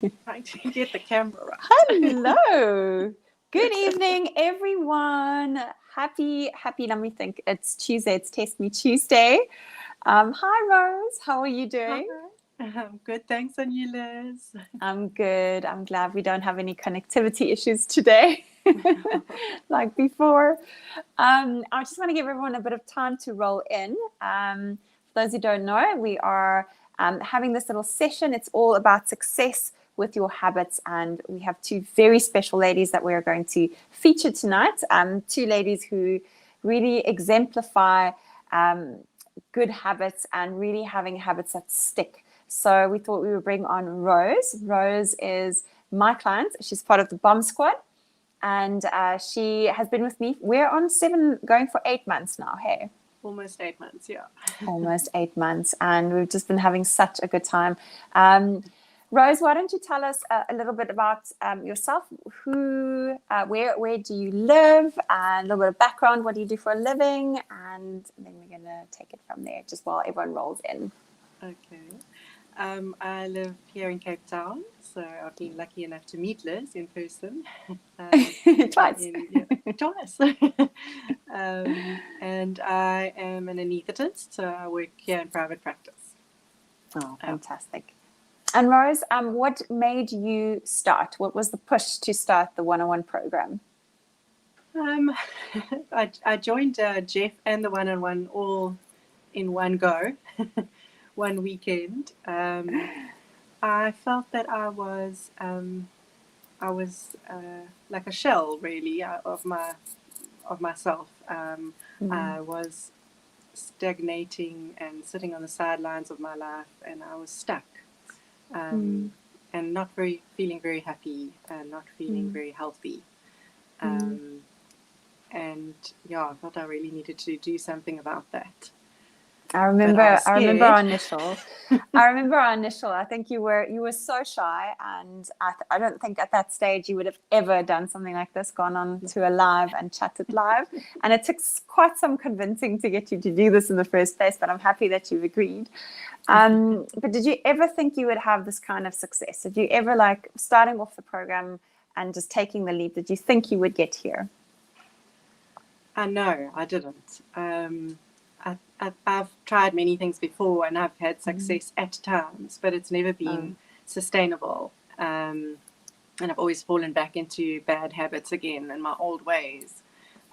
Trying to get the camera right. Hello. Good evening, everyone. Let me think. It's Tuesday. It's Test Me Tuesday. Hi, Rose. How are you Hi. doing? Good, thanks, and you, Liz. I'm good. I'm glad we don't have any connectivity issues today like before. I just want to give everyone a bit of time to roll in. For those who don't know, we are having this little session. It's all about success with your habits, and we have two very special ladies that we are going to feature tonight. Two ladies who really exemplify good habits and really having habits that stick. So we thought we would bring on Rose. Rose is my client. She's part of the Bomb Squad, and she has been with me. We're on 7, going for 8 months now. Hey, Almost 8 months, yeah. almost 8 months, and we've just been having such a good time. Rose, why don't you tell us a little bit about yourself? Where do you live? And a little bit of background. What do you do for a living? And then we're gonna take it from there, just while everyone rolls in. Okay. I live here in Cape Town, so I've been lucky enough to meet Liz in person. Twice. Twice. And I am an anaesthetist, so I work here in private practice. Oh, fantastic. And Rose, what made you start? What was the push to start the one-on-one program? I joined Jeff and the one-on-one all in one go, one weekend. I felt that I was like a shell, really, of myself. I was stagnating and sitting on the sidelines of my life, and I was stuck, and not feeling very happy, and not feeling very healthy. And yeah, I felt I really needed to do something about that. I remember our initial. I think you were so shy, and I don't think at that stage you would have ever done something like this, gone on to a live and chatted live. And it took quite some convincing to get you to do this in the first place. But I'm happy that you've agreed. But did you ever think you would have this kind of success? Did you ever, like, starting off the program and just taking the leap? Did you think you would get here? No, I didn't. I've tried many things before, and I've had success at times, but it's never been sustainable. And I've always fallen back into bad habits again and my old ways,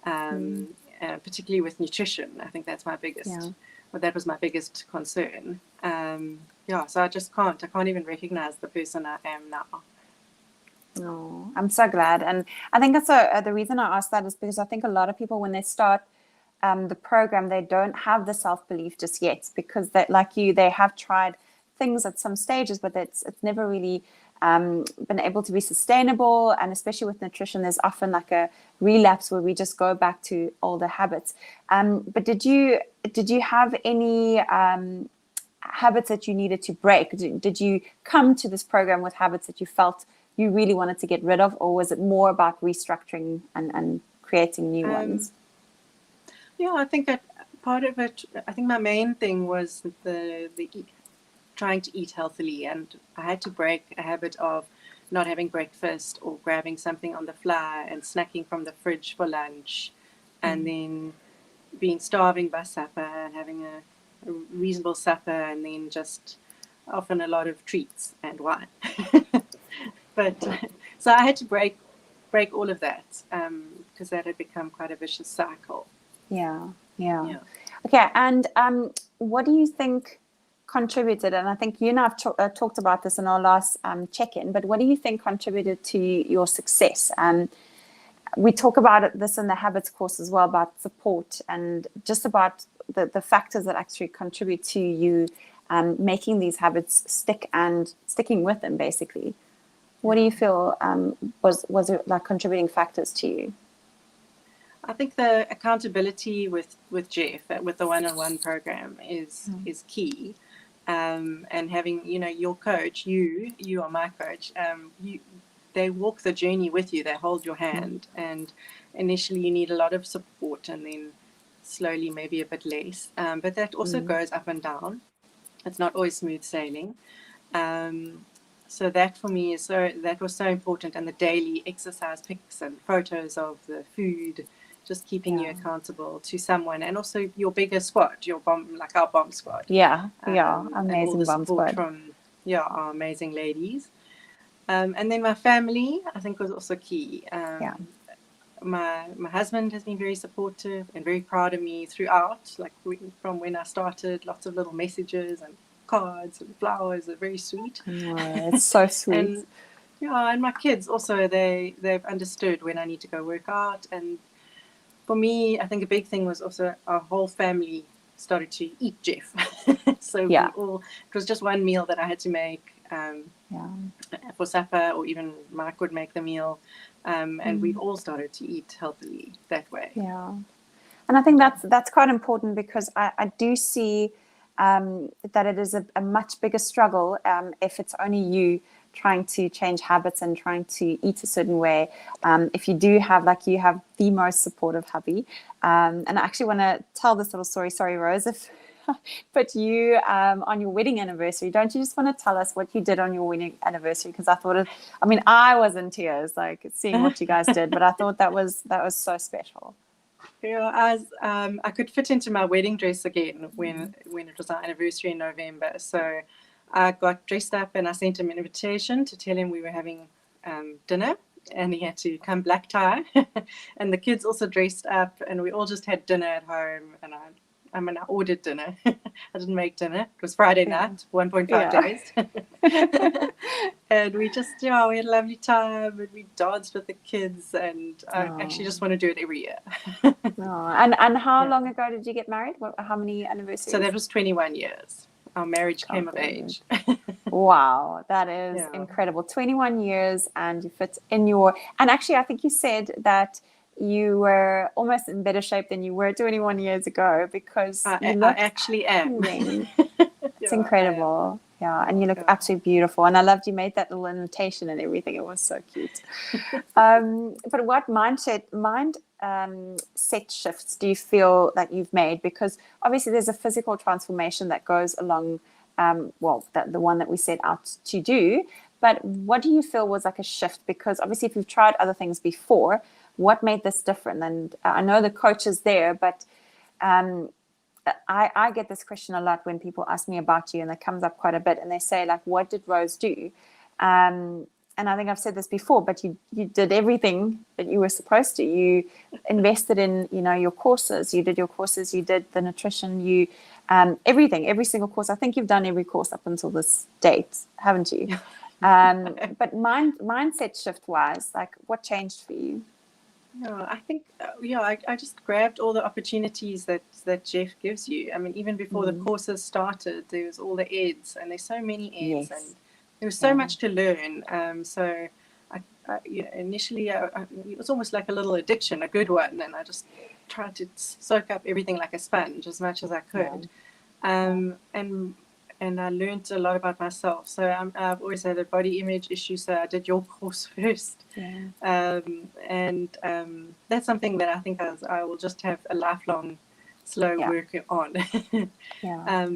particularly with nutrition. I think that's my biggest. Well, that was my biggest concern. So I just can't. I can't even recognize the person I am now. Oh, I'm so glad. And I think that's the reason I asked that is because I think a lot of people, when they start the program, they don't have the self-belief just yet, because they, like you, they have tried things at some stages, but it's never really been able to be sustainable. And especially with nutrition, there's often like a relapse where we just go back to older habits. But did you have any habits that you needed to break? Did you come to this program with habits that you felt you really wanted to get rid of, or was it more about restructuring and creating new ones? Yeah, I think that part of it, I think my main thing was the trying to eat healthily, and I had to break a habit of not having breakfast or grabbing something on the fly and snacking from the fridge for lunch, and then being starving by supper and having a reasonable supper, and then just often a lot of treats and wine. But so I had to break all of that, because that had become quite a vicious cycle. Yeah. Okay, and what do you think contributed? And I think you and I have talked about this in our last check-in, but what do you think contributed to your success? We talk about this in the habits course as well, about support and just about the factors that actually contribute to you making these habits stick and sticking with them, basically. What do you feel was it like contributing factors to you? I think the accountability with Jeff, with the one-on-one program is key, and having your coach, you are my coach. They walk the journey with you. They hold your hand, and initially you need a lot of support, and then slowly maybe a bit less. But that also goes up and down. It's not always smooth sailing. So that for me that was so important, and the daily exercise pics and photos of the food, just keeping you accountable to someone, and also your bigger squad, your bomb, like our bomb squad, and all Amazing the bomb support squad. from our amazing ladies, and then my family I think was also key. My husband has been very supportive and very proud of me throughout, like from when I started. Lots of little messages and cards and flowers are very sweet. Oh, it's so sweet. And and my kids also, they've understood when I need to go work out. And for me, I think a big thing was also our whole family started to eat Jeff. So we all, it was just one meal that I had to make for supper, or even Mike would make the meal. And we've all started to eat healthily that way. Yeah. And I think that's quite important, because I do see that it is a much bigger struggle if it's only you trying to change habits and trying to eat a certain way. If you do have, like, you have the most supportive hubby. And I actually want to tell this little story. Sorry, Rose, but you, on your wedding anniversary, don't you just want to tell us what you did on your wedding anniversary? Because I thought I was in tears, like, seeing what you guys did, but I thought that was so special. I could fit into my wedding dress again when it was our anniversary in November. So I got dressed up and I sent him an invitation to tell him we were having dinner, and he had to come black tie. And the kids also dressed up, and we all just had dinner at home. And I ordered dinner. I didn't make dinner. It was Friday night, 1.5 days. And we just, we had a lovely time, and we danced with the kids, and I actually just want to do it every year. And how long ago did you get married? How many anniversaries? So that was 21 years. Our marriage came of age. Wow, that is incredible. 21 years, and you fit in and actually I think you said that you were almost in better shape than you were 21 years ago, because I actually am. It's incredible. And you look absolutely beautiful. And I loved you made that little invitation and everything. It was so cute. But what mindset shifts do you feel that you've made? Because obviously there's a physical transformation that goes along, the one that we set out to do. But what do you feel was like a shift? Because obviously if you've tried other things before, what made this different? And I know the coach is there, but I get this question a lot when people ask me about you, and it comes up quite a bit, and they say, like, what did Rose do? And I think I've said this before, but you did everything that you were supposed to. You invested in, your courses. You did your courses. You did the nutrition. You everything, every single course. I think you've done every course up until this date, haven't you? But mindset shift wise, like, what changed for you? I think, I just grabbed all the opportunities that Jeff gives you. I mean, even before the courses started, there was all the ads, and there's so many ads, and there was so much to learn. So initially, it was almost like a little addiction, a good one, and I just tried to soak up everything like a sponge as much as I could. And I learned a lot about myself. So I've always had a body image issue, so I did your course first. And that's something that I think I will just have a lifelong slow work on.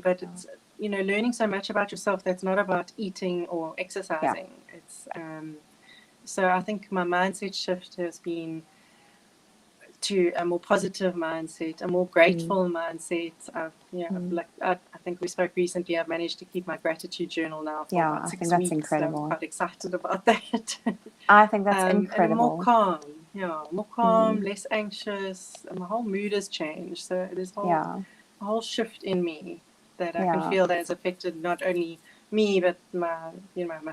But it's, learning so much about yourself that's not about eating or exercising. It's so I think my mindset shift has been to a more positive mindset, a more grateful mindset. I think we spoke recently. I've managed to keep my gratitude journal now for about 6 weeks. That's incredible. So I'm quite excited about that. I think that's incredible. And more calm, less anxious, and my whole mood has changed. So there's a whole shift in me that I can feel that has affected not only me, but my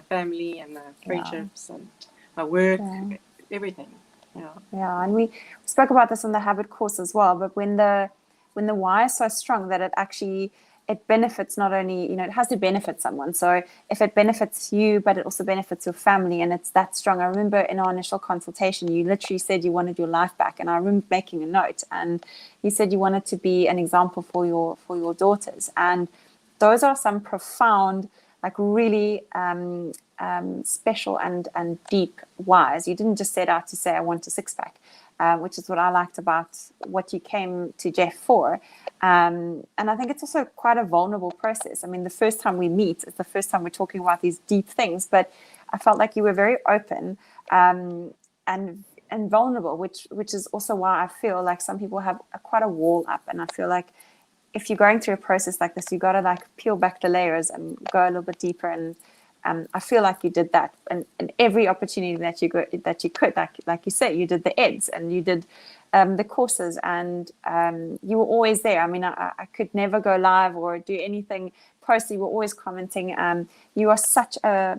family and my friendships and my work, everything. And we spoke about this on the habit course as well, but when the why is so strong that it benefits not only, it has to benefit someone. So if it benefits you, but it also benefits your family, and it's that strong. I remember in our initial consultation, you literally said you wanted your life back, and I remember making a note, and you said you wanted to be an example for your daughters. And those are some profound like really special and deep whys. You didn't just set out to say, I want a six-pack, which is what I liked about what you came to Jeff for. And I think it's also quite a vulnerable process. I mean, the first time we meet is the first time we're talking about these deep things, but I felt like you were very open and vulnerable, which is also why I feel like some people have quite a wall up. And I feel like if you're going through a process like this, you got to like peel back the layers and go a little bit deeper. And I feel like you did that, and every opportunity that you could, like you said, you did the eds and you did the courses, and you were always there. I mean, I could never go live or do anything post. You were always commenting. You are such a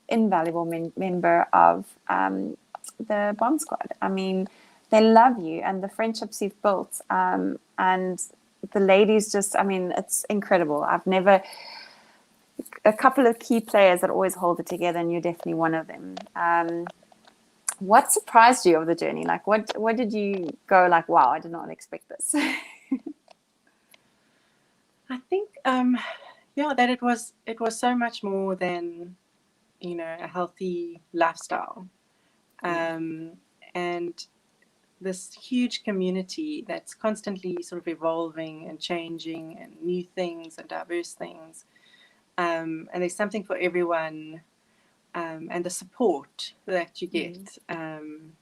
invaluable member of the Bomb Squad. I mean, they love you and the friendships you've built, and the ladies just, I mean, it's incredible. I've never, a couple of key players that always hold it together, and you're definitely one of them. What surprised you of the journey? Like, what did you go like, wow, I did not expect this? I think, that it was so much more than, a healthy lifestyle. And this huge community that's constantly sort of evolving and changing, and new things and diverse things. And there's something for everyone, and the support that you get,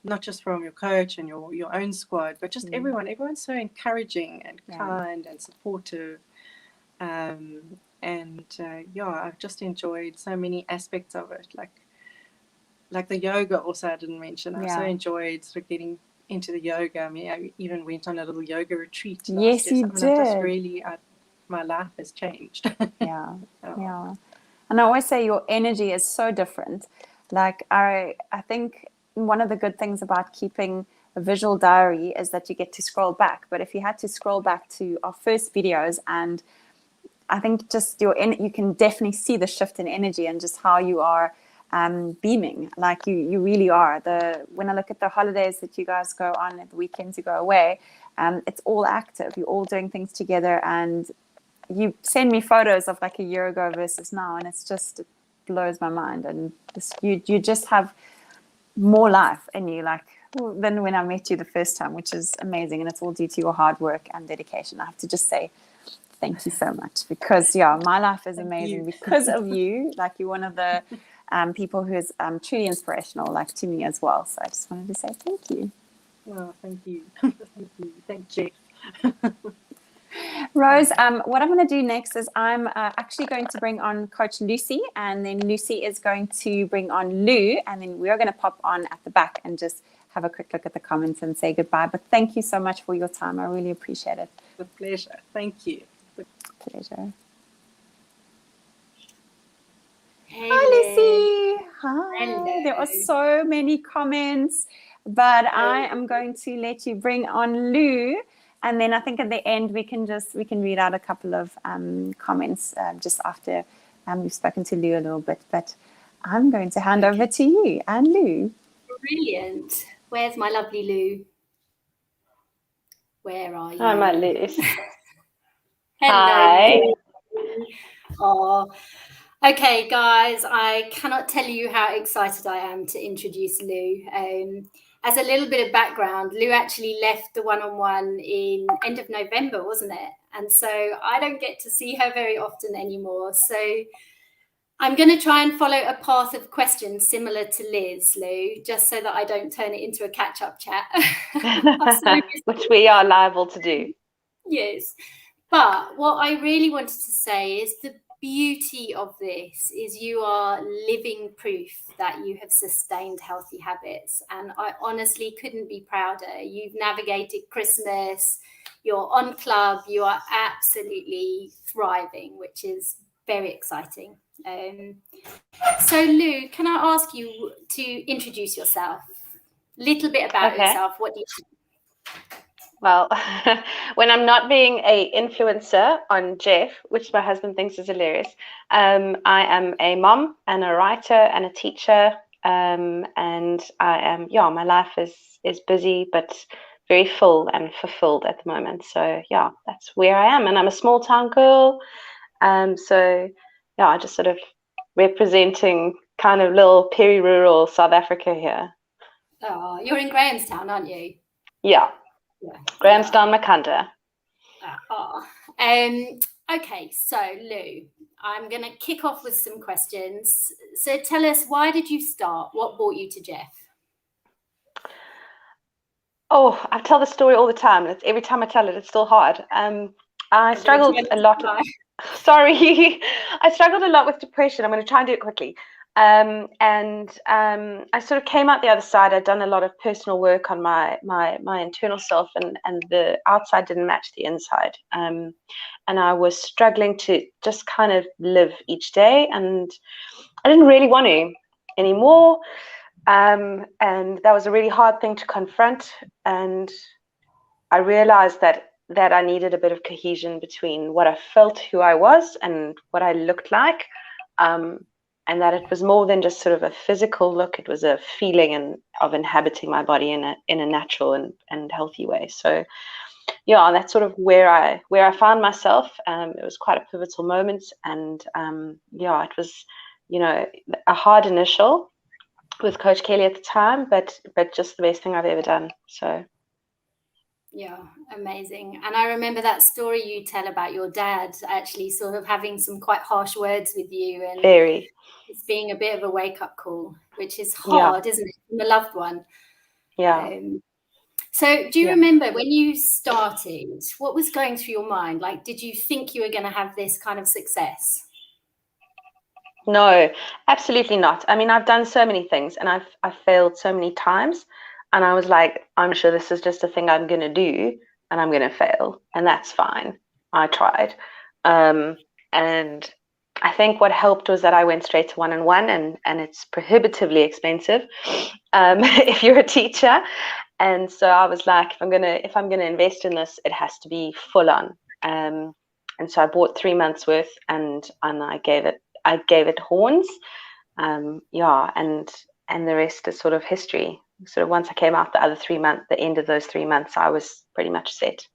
not just from your coach and your own squad, but just everyone. Everyone's so encouraging and kind and supportive. I've just enjoyed so many aspects of it, like the yoga also I didn't mention. I so enjoyed sort of getting into the yoga. I mean, I even went on a little yoga retreat last year. Yes, you did. I just really, my life has changed. Yeah. And I always say your energy is so different. Like I think one of the good things about keeping a visual diary is that you get to scroll back. But if you had to scroll back to our first videos, and I think just you can definitely see the shift in energy and just how you are beaming. Like you really are. When I look at the holidays that you guys go on, at the weekends you go away, it's all active. You're all doing things together, and you send me photos of like a year ago versus now, and it blows my mind. And you just have more life in you, like than when I met you the first time, which is amazing. And it's all due to your hard work and dedication. I have to just say thank you so much, because my life is amazing because of you. Like, you're one of the people who is truly inspirational, like to me as well. So I just wanted to say thank you. Oh, thank you. Thank you. Thank you. Rose, what I'm going to do next is I'm actually going to bring on Coach Lucy, and then Lucy is going to bring on Lou, and then we are going to pop on at the back and just have a quick look at the comments and say goodbye. But thank you so much for your time. I really appreciate it. It's a pleasure. Thank you. Pleasure. Hey, Hi, Lucy. Hi. Hello. There are so many comments, but I am going to let you bring on Lou. And then I think at the end we can read out a couple of comments just after we've spoken to Lou a little bit. But I'm going to hand over to you and Lou. Brilliant. Where's my lovely Lou? Where are you? Hi, my Liz. Hello. Hi. Oh, okay, guys. I cannot tell you how excited I am to introduce Lou. As a little bit of background, Lou actually left the one-on-one in end of November, wasn't it? And so I don't get to see her very often anymore. So I'm going to try and follow a path of questions similar to Liz, Lou, just so that I don't turn it into a catch-up chat. Which we are liable to do. Yes. But what I really wanted to say is the beauty of this is you are living proof that you have sustained healthy habits. And I honestly couldn't be prouder. You've navigated Christmas, you're on club, you are absolutely thriving, which is very exciting. So Lou, can I ask you to introduce yourself? A little bit about yourself. What do you think? Well, when I'm not being a influencer on Jeff, which my husband thinks is hilarious, I am a mom and a writer and a teacher, and I am, my life is busy but very full and fulfilled at the moment. So that's where I am, and I'm a small town girl. I just sort of representing kind of little peri-rural South Africa here. Oh, you're in Grahamstown, aren't you? Yeah, Yeah. Grahamstown, Makanda. Okay, so Lou, I'm going to kick off with some questions. So tell us, why did you start? What brought you to Jeff? Oh, I tell the story all the time. It's every time I tell it, it's still hard. I struggled a lot. Sorry, I struggled a lot with depression. I'm going to try and do it quickly. I sort of came out the other side. I'd done a lot of personal work on my internal self, and the outside didn't match the inside. And I was struggling to just kind of live each day, and I didn't really want to anymore. And that was a really hard thing to confront. And I realized that I needed a bit of cohesion between what I felt, who I was, and what I looked like. And that it was more than just sort of a physical look. It was a feeling of inhabiting my body in a natural and healthy way. So yeah, that's sort of where I found myself. It was quite a pivotal moment. And yeah, it was, a hard initial with Coach Kelly at the time, but just the best thing I've ever done. So yeah, amazing. And I remember that story you tell about your dad actually sort of having some quite harsh words with you, and very, it's being a bit of a wake-up call, which is hard, isn't it, from a loved one? Yeah. So do you remember when you started, what was going through your mind? Like, did you think you were going to have this kind of success? No, absolutely not. I mean, I've done so many things, and I've failed so many times, and I was like, I'm sure this is just a thing I'm going to do, and I'm going to fail, and that's fine. I tried. And I think what helped was that I went straight to one-on-one, and it's prohibitively expensive if you're a teacher. And so I was like, if I'm gonna invest in this, it has to be full on. And so I bought 3 months worth, and I gave it horns. And the rest is sort of history. Sort of once I came out the end of those 3 months, I was pretty much set.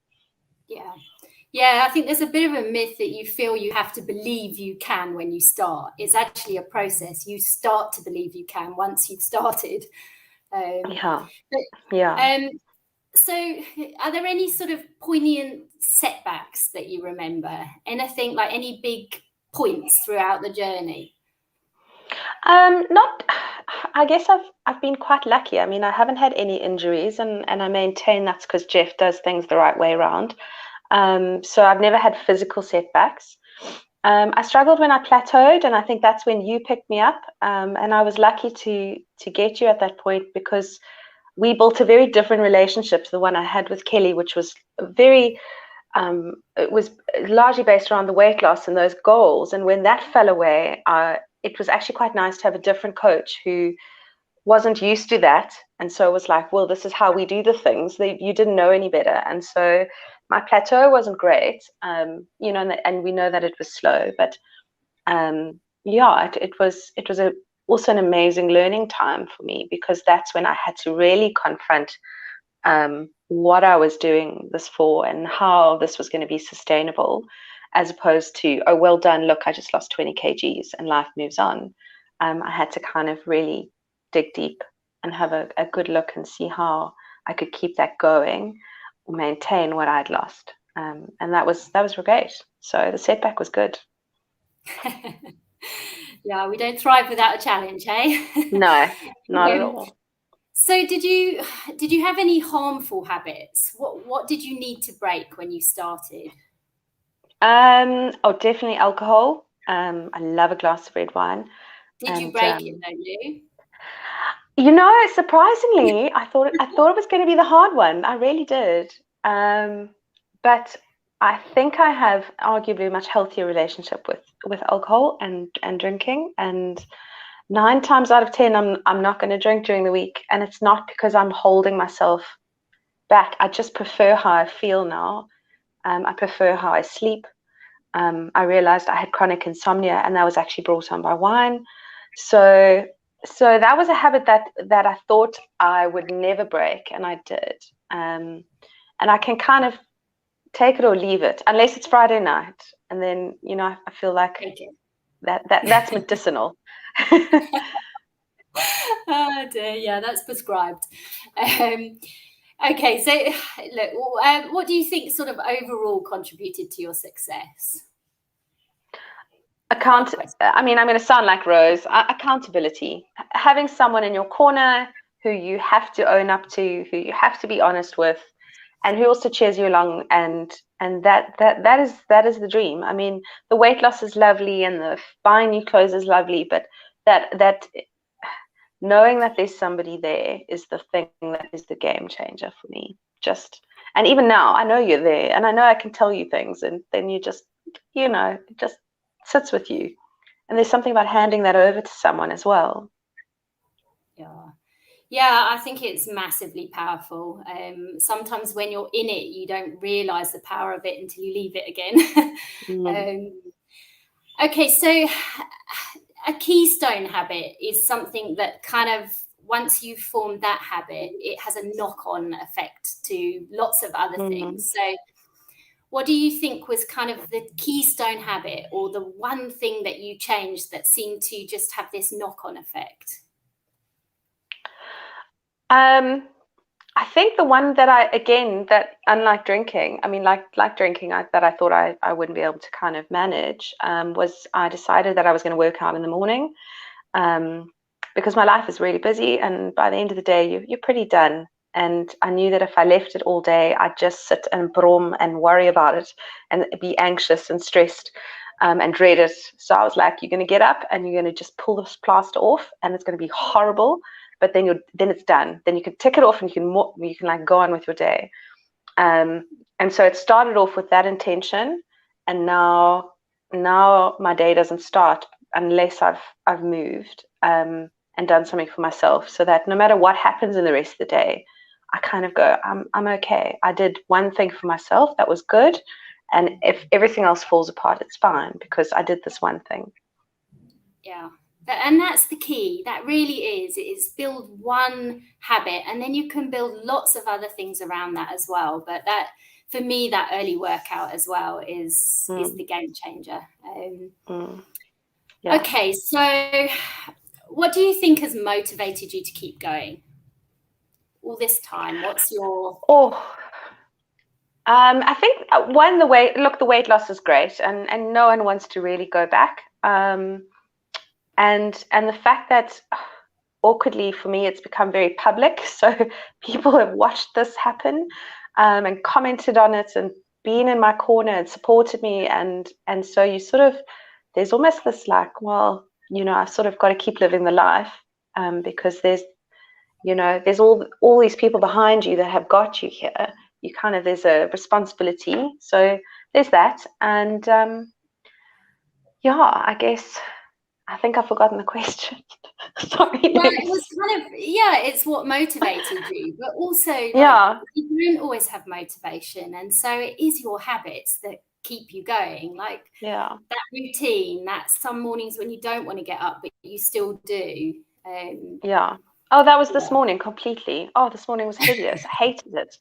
Yeah, I think there's a bit of a myth that you feel you have to believe you can when you start. It's actually a process. You start to believe you can once you've started. So are there any sort of poignant setbacks that you remember? Anything, like any big points throughout the journey? I guess I've been quite lucky. I mean, I haven't had any injuries, and I maintain that's because Jeff does things the right way around. So I've never had physical setbacks. I struggled when I plateaued, and I think that's when you picked me up. And I was lucky to get you at that point, because we built a very different relationship to the one I had with Kelly, which was it was largely based around the weight loss and those goals. And when that fell away, it was actually quite nice to have a different coach who wasn't used to that. And so it was like, well, this is how we do the things. You didn't know any better. And so my plateau wasn't great, and we know that it was slow, but it was also an amazing learning time for me, because that's when I had to really confront what I was doing this for and how this was going to be sustainable, as opposed to, oh, well done, look, I just lost 20 kgs and life moves on. I had to kind of really dig deep and have a good look and see how I could keep that going, maintain what I'd lost. And that was great. So the setback was good. Yeah, we don't thrive without a challenge, hey? No, not at all. So did you have any harmful habits? What did you need to break when you started? Definitely alcohol. I love a glass of red wine. Did you break it, don't you? Surprisingly, I thought it was going to be the hard one. I really did. But I think I have arguably a much healthier relationship with alcohol and drinking. And 9 times out of 10, I'm not going to drink during the week. And it's not because I'm holding myself back. I just prefer how I feel now. I prefer how I sleep. I realized I had chronic insomnia, and that was actually brought on by wine. So that was a habit that I thought I would never break, and I did. And I can kind of take it or leave it, unless it's Friday night, and then I feel like That's medicinal. Oh dear, yeah, that's prescribed. Okay, so look, what do you think sort of overall contributed to your success? I mean, I'm going to sound like Rose. Accountability. Having someone in your corner who you have to own up to, who you have to be honest with, and who also cheers you along, and that is the dream. I mean, the weight loss is lovely, and the buying new clothes is lovely, but that knowing that there's somebody there is the thing that is the game changer for me. And even now, I know you're there, and I know I can tell you things, and then you just, it just sits with you. And there's something about handing that over to someone as well. Yeah, I think it's massively powerful. Sometimes when you're in it, you don't realize the power of it until you leave it again. Okay, so a keystone habit is something that kind of, once you've formed that habit, it has a knock-on effect to lots of other things. So what do you think was kind of the keystone habit, or the one thing that you changed that seemed to just have this knock-on effect? I think the one that unlike drinking, I mean, like drinking, that I thought I wouldn't be able to kind of manage, was I decided that I was going to work out in the morning, because my life is really busy, and by the end of the day, you're pretty done. And I knew that if I left it all day, I'd just sit and brum and worry about it and be anxious and stressed, and dread it. So I was like, you're going to get up and you're going to just pull this plaster off, and it's going to be horrible. But then it's done. Then you can tick it off, and you can like go on with your day. And so it started off with that intention, and now my day doesn't start unless I've moved and done something for myself, so that no matter what happens in the rest of the day, I kind of go, I'm okay. I did one thing for myself that was good, and if everything else falls apart, it's fine, because I did this one thing. Yeah. And that's the key. That really is build one habit, and then you can build lots of other things around that as well. But that, for me, that early workout as well is the game changer. Yeah. Okay, so what do you think has motivated you to keep going all this time? What's your... I think the weight loss is great, and no one wants to really go back. And the fact that, awkwardly for me, it's become very public, so people have watched this happen, and commented on it, and been in my corner and supported me, and so you sort of, there's almost this like, well, I've sort of got to keep living the life, because there's all these people behind you that have got you here. There's a responsibility, so there's that. And I guess I think I've forgotten the question. Sorry. Well, it was kind of, it's what motivated you, but also you don't always have motivation, and so it is your habits that keep you going. Like that routine, that some mornings when you don't want to get up, but you still do. Oh, that was this morning completely. Oh, this morning was hideous. I hated it.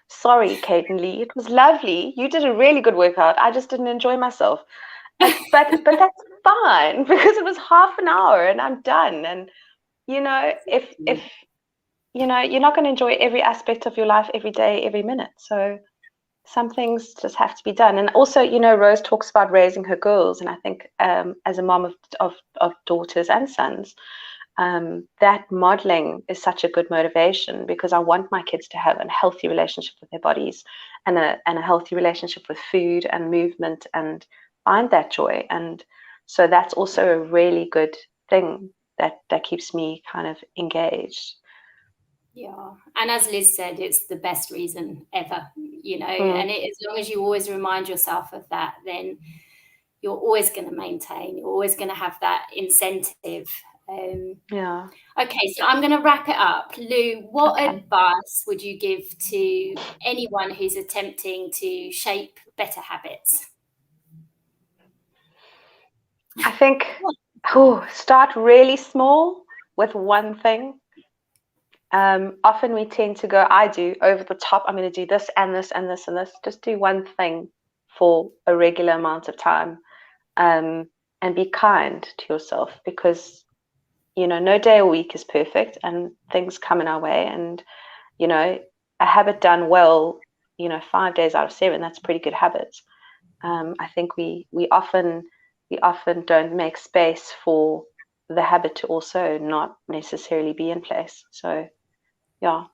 Sorry, Kate and Lee. It was lovely. You did a really good workout. I just didn't enjoy myself. But that's fine, because it was half an hour and I'm done. And if you're not going to enjoy every aspect of your life every day, every minute. So some things just have to be done. And also, Rose talks about raising her girls, and I think as a mom of daughters and sons, that modeling is such a good motivation, because I want my kids to have a healthy relationship with their bodies, and a healthy relationship with food and movement, and find that joy. And so that's also a really good thing that keeps me kind of engaged. Yeah, and as Liz said, it's the best reason ever, and as long as you always remind yourself of that, then you're always going to maintain, you're always going to have that incentive. Okay, so I'm going to wrap it up. Lou, what advice would you give to anyone who's attempting to shape better habits? I think start really small with one thing. Often we tend to go, I do, over the top. I'm going to do this and this and this and this. Just do one thing for a regular amount of time, and and be kind to yourself, because, you know, no day a week is perfect and things come in our way. And, you know, a habit done well, you know, 5 days out of 7, that's pretty good habits. I think we often don't make space for the habit to also not necessarily be in place. So, yeah.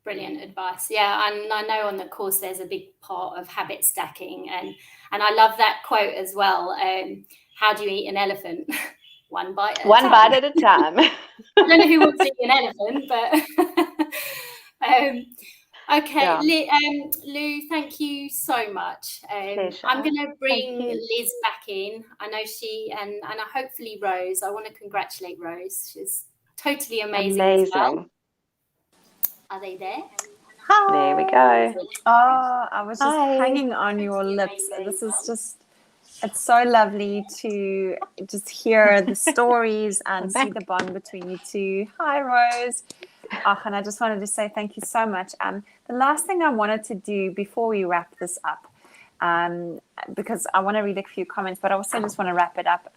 Brilliant advice. Yeah, and I know on the course there's a big part of habit stacking, and I love that quote as well. How do you eat an elephant? One bite at a time. One bite at a time. I don't know who wants to eat an elephant, but okay, Yeah. Lou, thank you so much. Pleasure. I'm going to bring Thank you. Liz back in. I know she and hopefully Rose. I want to congratulate Rose. She's totally amazing as well. Are they there? Hi. There we go. Oh, I was just Hi. hanging on your lips. This is just, it's so lovely to just hear the stories and see the bond between you two. Hi, Rose. Oh, and I just wanted to say thank you so much. The last thing I wanted to do before we wrap this up, because I want to read a few comments, but I also just want to wrap it up.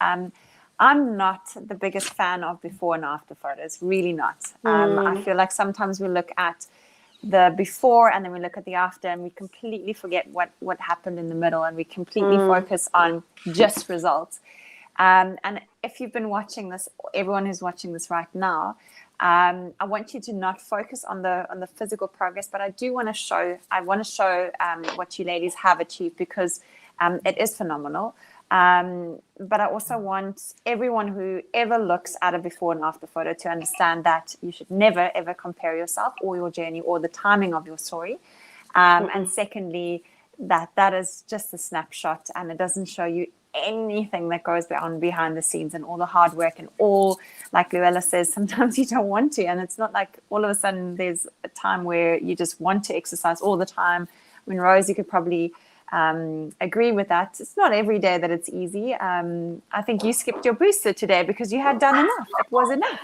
I'm not the biggest fan of before and after photos, really not. I feel like sometimes we look at the before and then we look at the after and we completely forget what happened in the middle, and we completely focus on just results. And if you've been watching this, everyone who's watching this right now, I want you to not focus on the physical progress, but I want to show what you ladies have achieved, because it is phenomenal. But I also want everyone who ever looks at a before and after photo to understand that you should never, ever compare yourself or your journey or the timing of your story. And secondly, that is just a snapshot, and it doesn't show you anything that goes on behind the scenes and all the hard work and all, like Luella says, sometimes you don't want to. And it's not like all of a sudden there's a time where you just want to exercise all the time. I mean, Rose, you could probably agree with that. It's not every day that it's easy. I think you skipped your booster today because you had done enough. It was enough.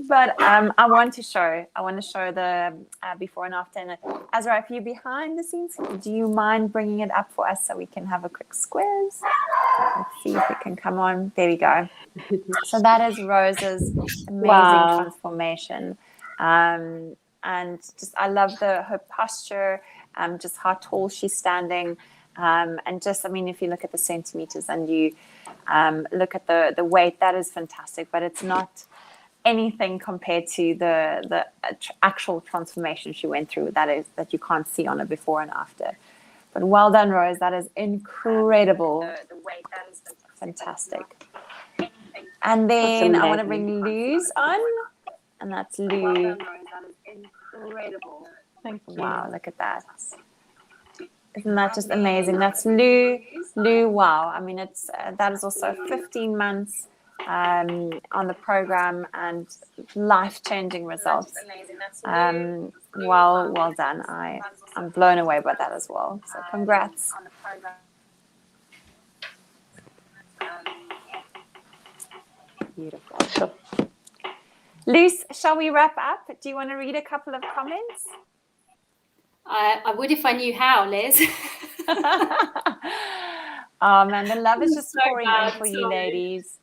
But I want to show the before and after. And Azra, if you're behind the scenes, do you mind bringing it up for us so we can have a quick squeeze? Let's see if it can come on. There we go. So that is Rose's amazing transformation. And just, I love her posture, just how tall she's standing. And just, I mean, if you look at the centimeters and you look at the weight, that is fantastic, but it's not anything compared to the actual transformation she went through that you can't see on a before and after. But well done, Rose. That is incredible. The weight, that is fantastic. And then I want to bring Lou's on, and that's Lou. Incredible. Thank you. Wow, look at that. Isn't that just amazing? That's Lou. Wow. I mean, it's that is also 15 months on the program and life-changing results. Well done. I'm blown away by that as well. So congrats. Beautiful. Sure. Luce, shall we wrap up? Do you want to read a couple of comments? I would if I knew how, Liz. Oh man, the love is just so pouring in for you ladies.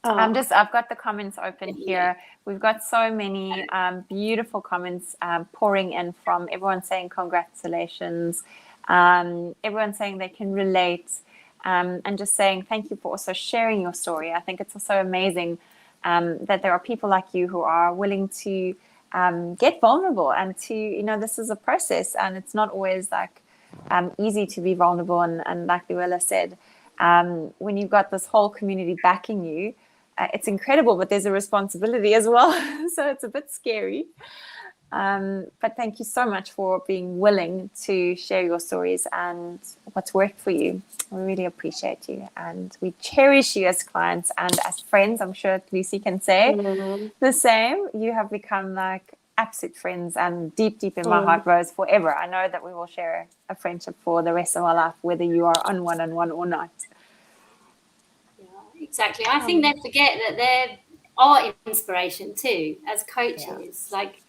I've got the comments open here. We've got so many beautiful comments pouring in from everyone saying congratulations, everyone saying they can relate, and just saying thank you for also sharing your story. I think it's also amazing that there are people like you who are willing to get vulnerable and to, this is a process and it's not always like easy to be vulnerable. And like Luella said, when you've got this whole community backing you, it's incredible, but there's a responsibility as well. So it's a bit scary. But thank you so much for being willing to share your stories and what's worked for you. We really appreciate you and we cherish you as clients and as friends. I'm sure Lucy can say the same. You have become like absolute friends and deep in my heart, Rose, forever. I know that we will share a friendship for the rest of our life, whether you are on one-on-one or not. Exactly. I think they forget that they're our inspiration too as coaches. Like,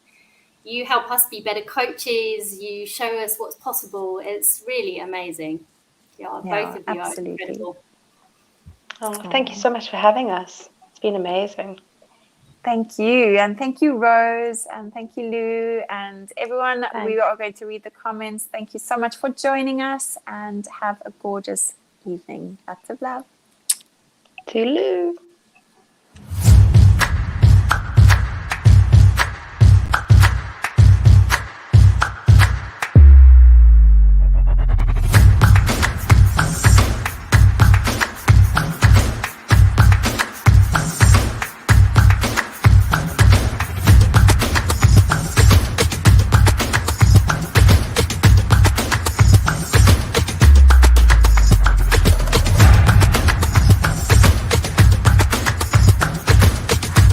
you help us be better coaches. You show us what's possible. It's really amazing. Yeah, Yeah, both of you absolutely. are incredible. Oh, thank you so much for having us. It's been amazing. Thank you. And thank you, Rose. And thank you, Lou. And everyone, we Thanks. are going to read the comments. Thank you so much for joining us and have a gorgeous evening. Lots of love. Toodaloo.